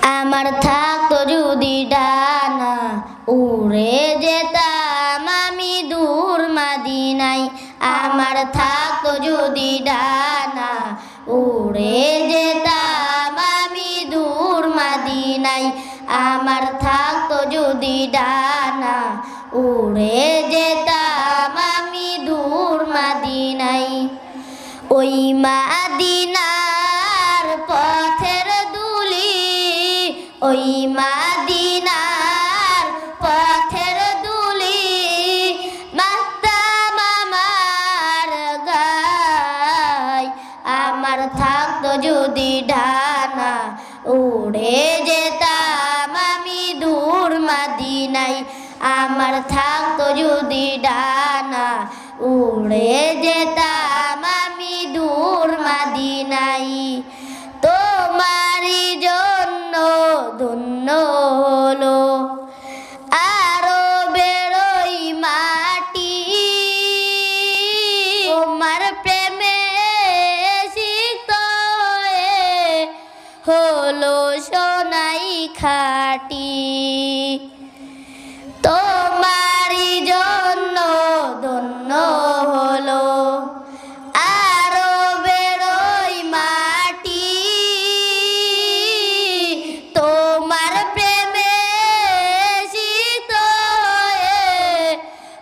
আমার থাকতো যদি ডানা উড়ে যেতাম আমি দূর মদিনায়। আমার থাকতো যদি ডানা উড়ে যেতাম আমি দূর মদিনায়। আমার থাকতো যদি ডানা উড়ে যেতাম আমি দূর মদিনায়। ওই মদিনার পথের ধুলি, ওই মদিনার পথের ধুলি মাখতাম আমার গায়। আমার থাকতো যদি ডানা উড়ে যেতাম আমি দূর মদিনায়। আমার থাকতো যদি ডানা উড়ে যেতাম আমি দূর মদিনায়। তোমারই জন্য ধন্য হলো আরবের ওই মাটি। তোমার প্রেমে সিক্ত হলো সোনাই খাঁটি। তোমারই জন্য ধন্য হলো আরবের ওই মাটি। তোমার প্রেমে সিক্ত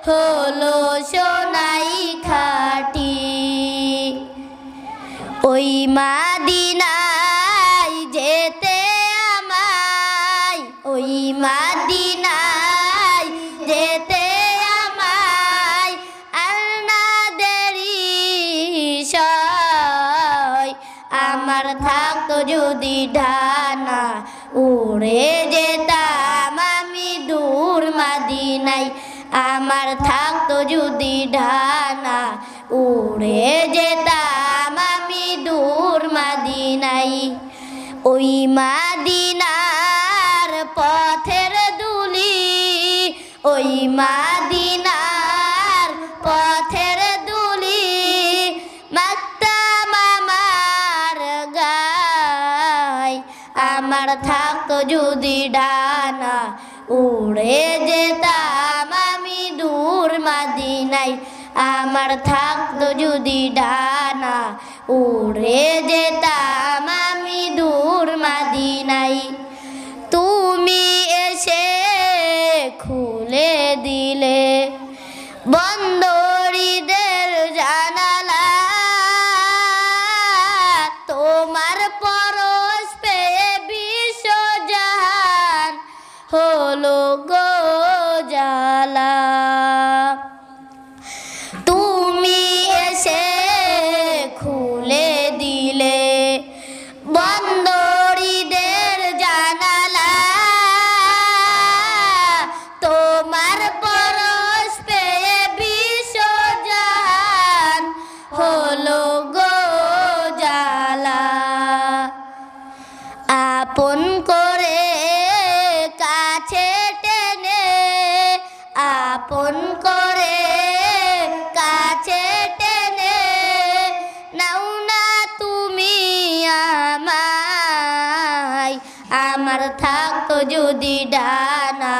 হলো সোনাই খাঁটি। ওই মদিনায় যেতে আমায়, ওই মদিনায় যেতে আমায় আর না দেরি সয়। আমার থাকতো যদি ডানা উড়ে যেতাম আমি দূর মদিনায়। আমার থাকতো যদি ডানা উড়ে যেতাম আমি দূর মদিনায়। ওই মদিনার পথের ধুলি, ওই মদিনার পথের ধুলি মাখতাম আমার গায়। আমার থাকতো যদি ডানা উড়ে যেতাম আমি দূর মদিনায়। আমার থাকতো যদি ডানা উড়ে যেতাম আমি দূর মদিনায়। তুমি এসে খুলে দিলে বন্দরীদের জানালা। তোমার পরশ পেয়ে বিশ্বজাহান হলো গো জালা। তুমি এসে খুলে দিলে বন্দরীদের জানালা। তোমার পরশ পেয়ে বিশ্বজাহান হলো গো জালা। আপন করে কাছে টেনে, আপন করে কাছে টেনে নাও না তুমি আমায়। আমার থাকতো যদি ডানা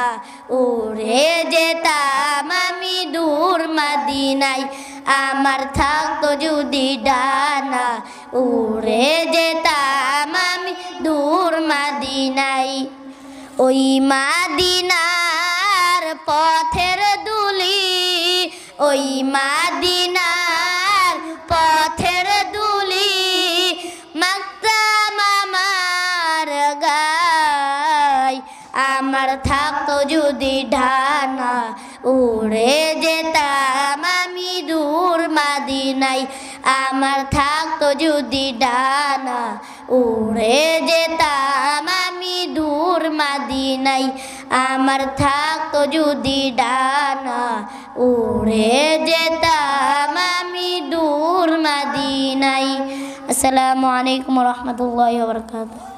উড়ে যেতাম আমি দূর মদিনায়। আমার থাকতো যদি ডানা উড়ে যেতাম আমি দূর মদিনায়। ওই মদিনার পথের ধুলি, ওই মদিনার পথের ধুলি মাখতাম আমার গায়। আমার থাকতো যদি ডানা উড়ে যেতাম আমি দূর মদিনায়। আমার থাকতো যদি ডানা উড়ে যেতাম আমি দূর মদিনায়। আমার থাকতো যদি ডানা উড়ে যেতাম আমি দূর মদিনায়। আসসালামু আলাইকুম ওয়া রাহমাতুল্লাহি ওয়া বারাকাতুহু।